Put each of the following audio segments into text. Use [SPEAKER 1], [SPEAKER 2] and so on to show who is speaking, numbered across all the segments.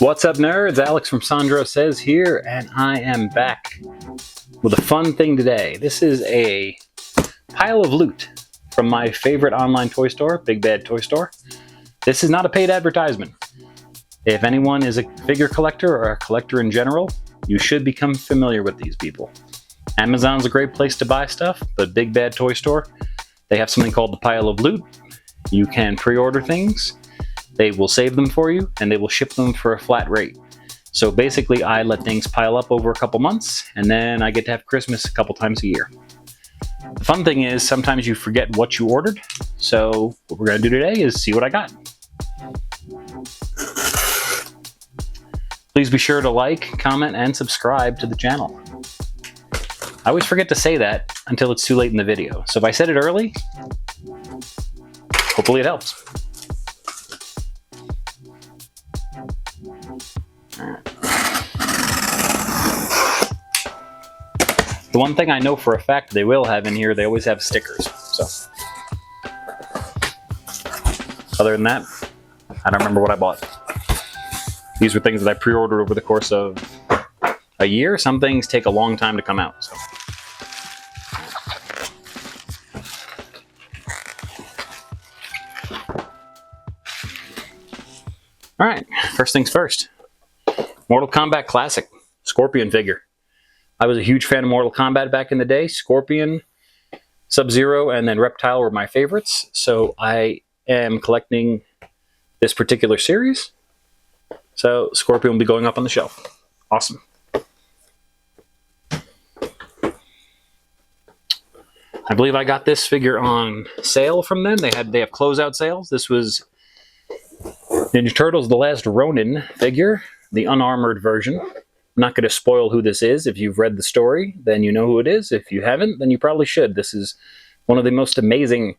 [SPEAKER 1] What's up, nerds? Alex from Sandro Says here, and I am back with a fun thing today. This is a pile of loot from my favorite online toy store, Big Bad Toy Store. This is not a paid advertisement. If anyone is a figure collector or a collector in general, you should become familiar with these people. Amazon's a great place to buy stuff, but Big Bad Toy Store, they have something called the pile of loot. You can pre-order things. They will save them for you, and they will ship them for a flat rate. So basically, I let things pile up over a couple months, and then I get to have Christmas a couple times a year. The fun thing is, sometimes you forget what you ordered. So what we're going to do today is see what I got. Please be sure to like, comment, and subscribe to the channel. I always forget to say that until it's too late in the video. So if I said it early, hopefully it helps. The one thing I know for a fact they will have in here, they always have stickers. So, other than that, I don't remember what I bought. These were things that I pre-ordered over the course of a year. Some things take a long time to come out. So. All right, first things first. Mortal Kombat Classic, Scorpion figure. I was a huge fan of Mortal Kombat back in the day. Scorpion, Sub-Zero, and then Reptile were my favorites. So I am collecting this particular series. So Scorpion will be going up on the shelf. Awesome. I believe I got this figure on sale from them. They have closeout sales. This was Ninja Turtles: The Last Ronin figure, the unarmored version. I'm not going to spoil who this is. If you've read the story, then you know who it is. If you haven't, then you probably should. This is one of the most amazing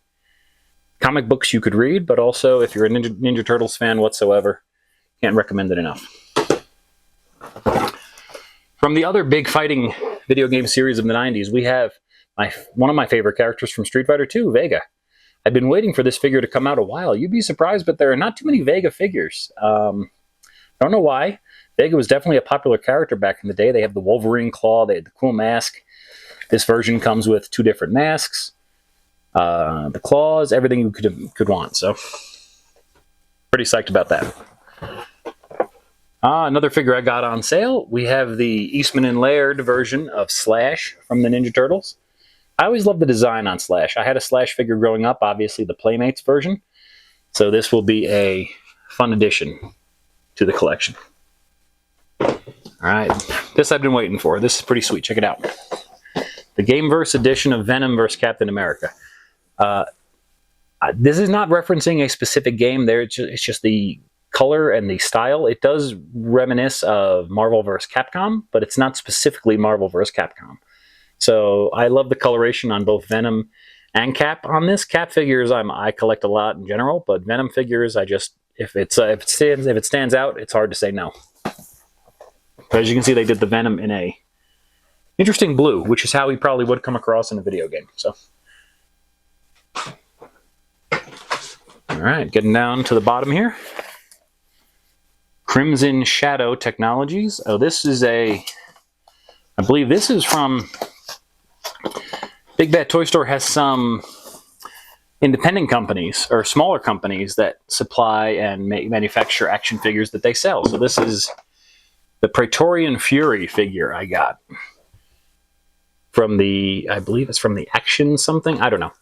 [SPEAKER 1] comic books you could read, but also if you're a Ninja Turtles fan whatsoever, can't recommend it enough. From the other big fighting video game series of the 90s, we have one of my favorite characters from Street Fighter II, Vega. I've been waiting for this figure to come out a while. You'd be surprised, but there are not too many Vega figures. Don't know why. Vega was definitely a popular character back in the day. They have the Wolverine claw. They had the cool mask. This version comes with 2 different masks, the claws, everything you could want. So, pretty psyched about that. Another figure I got on sale. We have the Eastman and Laird version of Slash from the Ninja Turtles. I always loved the design on Slash. I had a Slash figure growing up, obviously the Playmates version. So this will be a fun addition to the collection. Alright, this I've been waiting for. This is pretty sweet. Check it out. The Gameverse edition of Venom vs. Captain America. This is not referencing a specific game there. It's just the color and the style. It does reminisce of Marvel vs. Capcom, but it's not specifically Marvel vs. Capcom. So I love the coloration on both Venom and Cap on this. Cap figures I collect a lot in general, but Venom figures if it stands out, it's hard to say no. But as you can see, they did the Venom in a interesting blue, which is how he probably would come across in a video game. So, all right, getting down to the bottom here. Crimson Shadow Technologies. Oh, this is I believe this is from Big Bad Toy Store. Has some independent companies or smaller companies that supply and manufacture action figures that they sell. So this is the Praetorian Fury figure I got from I believe it's from the Action something. I don't know.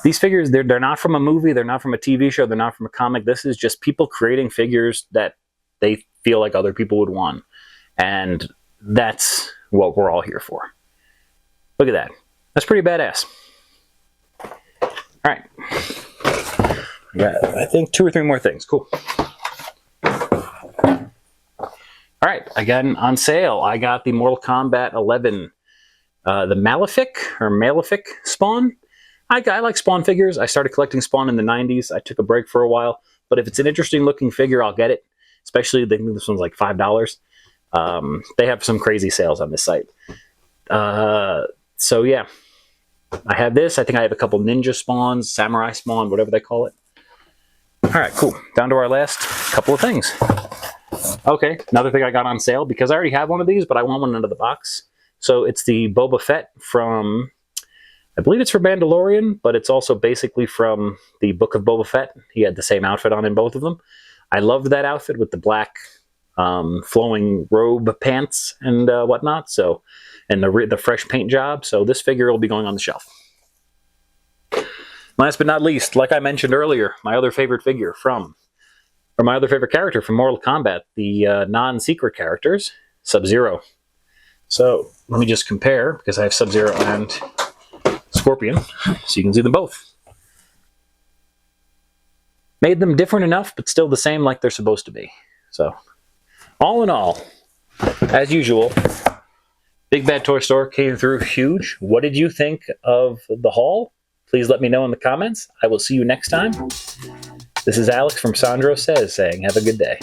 [SPEAKER 1] These figures, they're not from a movie. They're not from a TV show. They're not from a comic. This is just people creating figures that they feel like other people would want. And that's what we're all here for. Look at that. That's pretty badass. All right. I got, I think, 2 or 3 more things. Cool. All right. Again, on sale, I got the Mortal Kombat 11, the Malefic Spawn. I like Spawn figures. I started collecting Spawn in the 90s. I took a break for a while. But if it's an interesting looking figure, I'll get it. Especially, this one's like $5. They have some crazy sales on this site. So yeah, I have this. I think I have a couple Ninja Spawns, Samurai Spawn, whatever they call it. All right, cool. Down to our last couple of things. Okay, another thing I got on sale, because I already have one of these, but I want one out of the box. So it's the Boba Fett from, I believe it's from Mandalorian, but it's also basically from the Book of Boba Fett. He had the same outfit on in both of them. I loved that outfit with the black flowing robe pants and whatnot. So, and the fresh paint job. So this figure will be going on the shelf. Last but not least, like I mentioned earlier, my other favorite figure from, or my other favorite character from Mortal Kombat, the non-secret characters, Sub-Zero. So let me just compare, because I have Sub-Zero and Scorpion, so you can see them both. Made them different enough, but still the same like they're supposed to be. So, all in all, as usual, Big Bad Toy Store came through huge. What did you think of the haul? Please let me know in the comments. I will see you next time. This is Alex from Sandro Says saying, have a good day.